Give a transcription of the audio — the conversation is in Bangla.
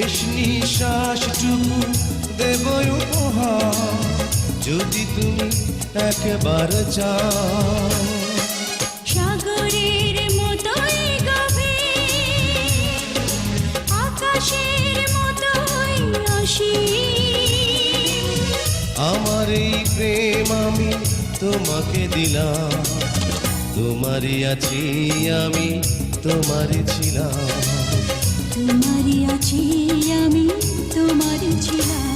শেষ নিঃশ্বাসটুকু দেব উপহার, যদি তুমি একবার চাও। সাগরের মতোই গভীর, আকাশের মতোই অসীম, আমার এই প্রেম আমি তোমাকে দিলাম, তোমারই আছি আমি, তোমারই ছিলাম। তোমারই আছি আমি, তোমারই ছিলাম।